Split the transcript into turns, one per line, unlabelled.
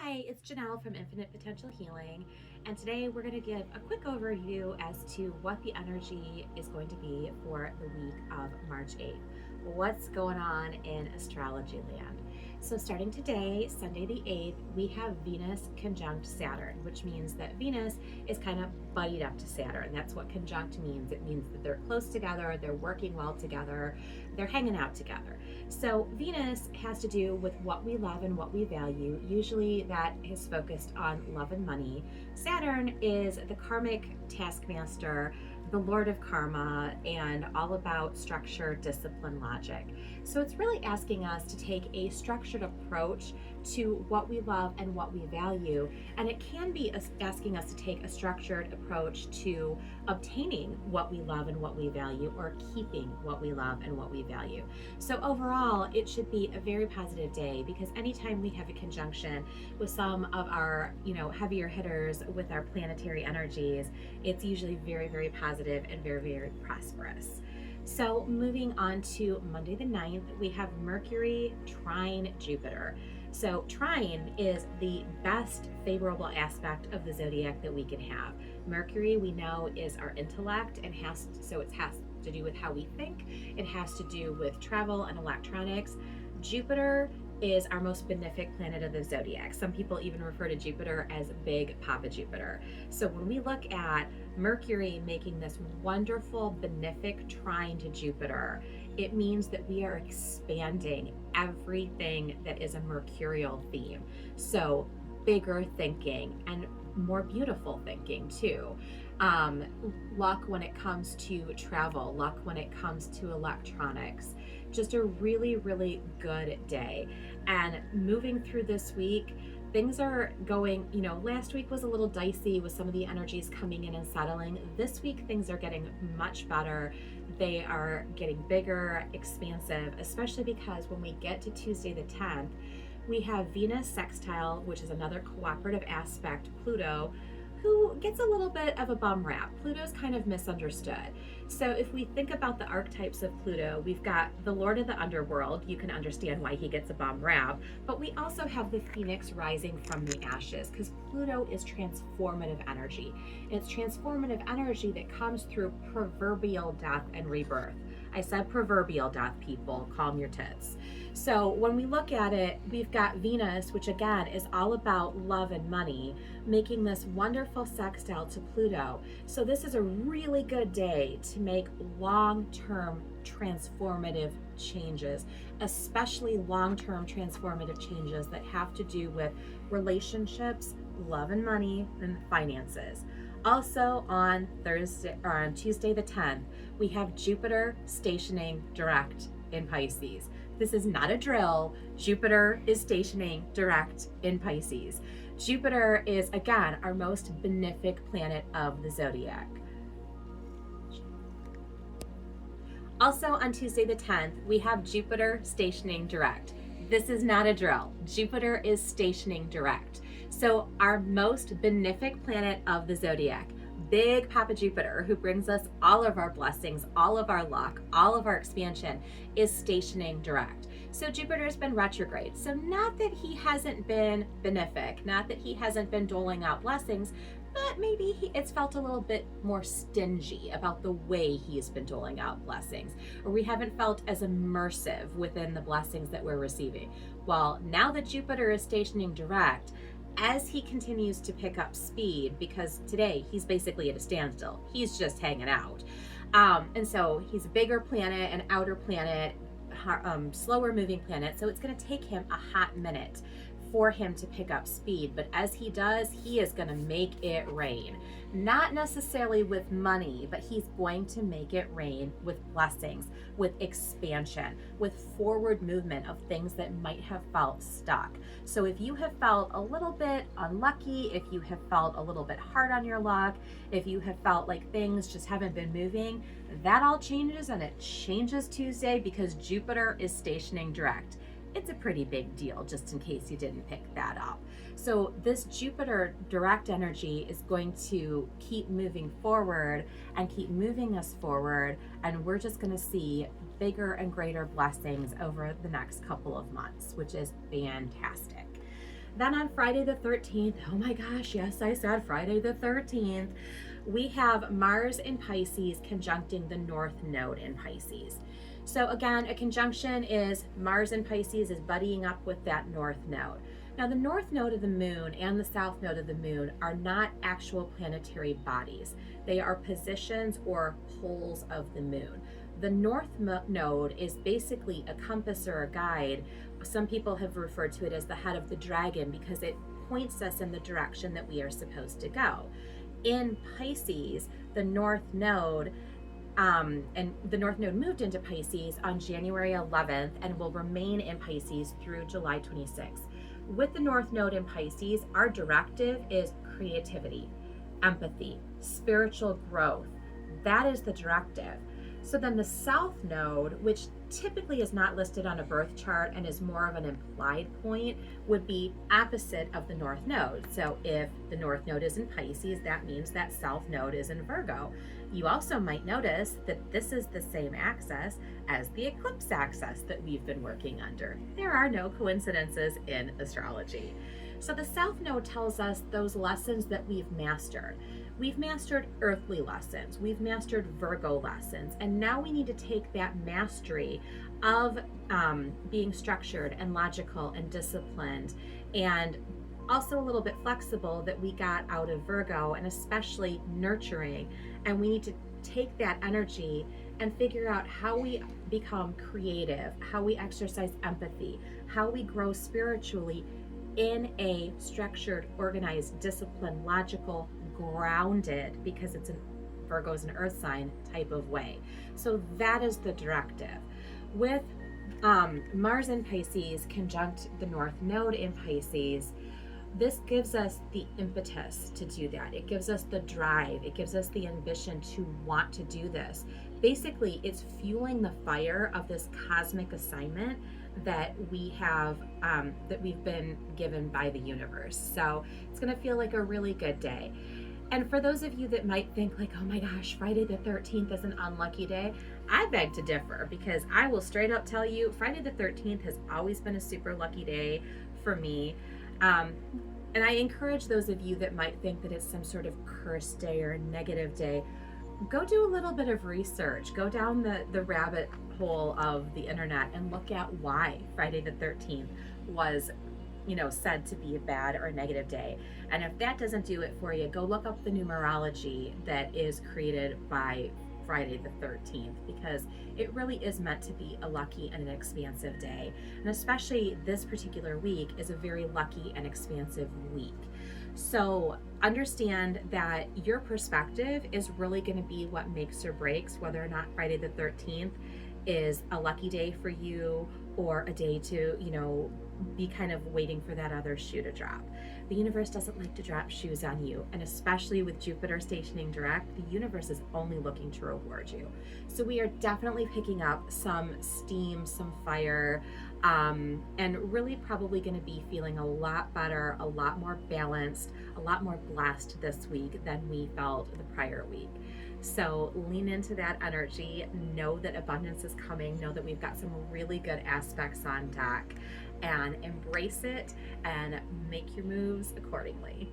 Hi, it's Janelle from Infinite Potential Healing, and today we're going to give a quick overview as to what the energy is going to be for the week of March 8th. What's going on in astrology land? So starting today, Sunday the 8th, we have Venus conjunct Saturn, which means that Venus is kind of buddied up to Saturn. That's what conjunct means. It means that they're close together, they're working well together, they're hanging out together. So Venus has to do with what we love and what we value. Usually that is focused on love and money. Saturn is the karmic taskmaster, the Lord of Karma, and all about structure, discipline, logic. So it's really asking us to take a structured approach to what we love and what we value. And it can be asking us to take a structured approach to obtaining what we love and what we value, or keeping what we love and what we value. So overall, it should be a very positive day, because anytime we have a conjunction with some of our, heavier hitters with our planetary energies, it's usually very, very positive and very, very prosperous. So moving on to Monday the 9th, we have Mercury trine Jupiter. So trine is the best favorable aspect of the zodiac that we can have. Mercury, we know, is our intellect, and it has to do with how we think. It has to do with travel and electronics. Jupiter is our most benefic planet of the zodiac. Some people even refer to Jupiter as Big Papa Jupiter. So when we look at Mercury making this wonderful benefic trine to Jupiter, it means that we are expanding everything that is a mercurial theme. So bigger thinking and more beautiful thinking too. Luck when it comes to travel, luck when it comes to electronics. Just a really, really good day. And moving through this week, things are going, last week was a little dicey with some of the energies coming in and settling. This week, things are getting much better. They are getting bigger, expansive, especially because when we get to Tuesday the 10th, we have Venus sextile, which is another cooperative aspect, Pluto, who gets a little bit of a bum rap. Pluto's kind of misunderstood. So if we think about the archetypes of Pluto, we've got the Lord of the Underworld. You can understand why he gets a bum rap, but we also have the Phoenix rising from the ashes, because Pluto is transformative energy. And it's transformative energy that comes through proverbial death and rebirth. I said proverbial death, people, calm your tits. So when we look at it, we've got Venus, which again is all about love and money, making this wonderful sextile to Pluto. So this is a really good day to make long-term transformative changes, especially long-term transformative changes that have to do with relationships, love and money, and finances. Also on Tuesday the 10th, we have Jupiter stationing direct in Pisces. This is not a drill. Jupiter is stationing direct in Pisces. Jupiter is, again, our most benefic planet of the zodiac. Also on Tuesday the 10th, we have Jupiter stationing direct. This is not a drill. Jupiter is stationing direct. So our most benefic planet of the zodiac, Big Papa Jupiter, who brings us all of our blessings, all of our luck, all of our expansion, is stationing direct. So Jupiter's been retrograde. So not that he hasn't been benefic, not that he hasn't been doling out blessings, but maybe it's felt a little bit more stingy about the way he's been doling out blessings, or we haven't felt as immersive within the blessings that we're receiving. Well, now that Jupiter is stationing direct, as he continues to pick up speed, because today he's basically at a standstill, he's just hanging out. And so he's a bigger planet, an outer planet, slower moving planet. So it's going to take him a hot minute for him to pick up speed. But as he does, he is going to make it rain. Not necessarily with money, but he's going to make it rain with blessings, with expansion, with forward movement of things that might have felt stuck. So if you have felt a little bit unlucky, if you have felt a little bit hard on your luck, if you have felt like things just haven't been moving, that all changes, and it changes Tuesday because Jupiter is stationing direct. It's a pretty big deal, just in case you didn't pick that up. So this Jupiter direct energy is going to keep moving forward and keep moving us forward, and we're just going to see bigger and greater blessings over the next couple of months, which is fantastic. Then on Friday the 13th, oh my gosh, yes, I said Friday the 13th, we have Mars in Pisces conjuncting the North Node in Pisces. So again, a conjunction is Mars in Pisces is buddying up with that North Node. Now, the North Node of the Moon and the South Node of the Moon are not actual planetary bodies. They are positions or poles of the Moon. The North Node is basically a compass or a guide. Some people have referred to it as the head of the dragon because it points us in the direction that we are supposed to go. In Pisces, the North Node and the North Node moved into Pisces on January 11th and will remain in Pisces through July 26th. With the North Node in Pisces, our directive is creativity, empathy, spiritual growth. That is the directive. So then the South Node, which typically is not listed on a birth chart and is more of an implied point, would be opposite of the North Node. So if the North Node is in Pisces, that means that South Node is in Virgo. You also might notice that this is the same axis as the eclipse axis that we've been working under. There are no coincidences in astrology. So the South Node tells us those lessons that we've mastered. We've mastered earthly lessons, we've mastered Virgo lessons, and now we need to take that mastery of being structured and logical and disciplined and also a little bit flexible that we got out of Virgo, and especially nurturing. And we need to take that energy and figure out how we become creative, how we exercise empathy, how we grow spiritually in a structured, organized, disciplined, logical, grounded, because it's Virgo's an earth sign type of way. So that is the directive. With Mars in Pisces conjunct the North Node in Pisces, this gives us the impetus to do that. It gives us the drive. It gives us the ambition to want to do this. Basically, it's fueling the fire of this cosmic assignment that we have, that we've been given by the universe. So it's going to feel like a really good day. And for those of you that might think like, oh my gosh, Friday the 13th is an unlucky day, I beg to differ, because I will straight up tell you, Friday the 13th has always been a super lucky day for me. And I encourage those of you that might think that it's some sort of cursed day or negative day, go do a little bit of research. Go down the rabbit hole of the internet and look at why Friday the 13th was, said to be a bad or negative day. And if that doesn't do it for you, go look up the numerology that is created by Friday the 13th, because it really is meant to be a lucky and an expansive day. And especially this particular week is a very lucky and expansive week. So understand that your perspective is really going to be what makes or breaks whether or not Friday the 13th is a lucky day for you or a day to, be kind of waiting for that other shoe to drop. The universe doesn't like to drop shoes on you, and especially with Jupiter stationing direct, the universe is only looking to reward you. So we are definitely picking up some steam, some fire, and really probably going to be feeling a lot better, a lot more balanced, a lot more blessed this week than we felt the prior week. So lean into that energy, know that abundance is coming, know that we've got some really good aspects on deck, and embrace it and make your moves accordingly.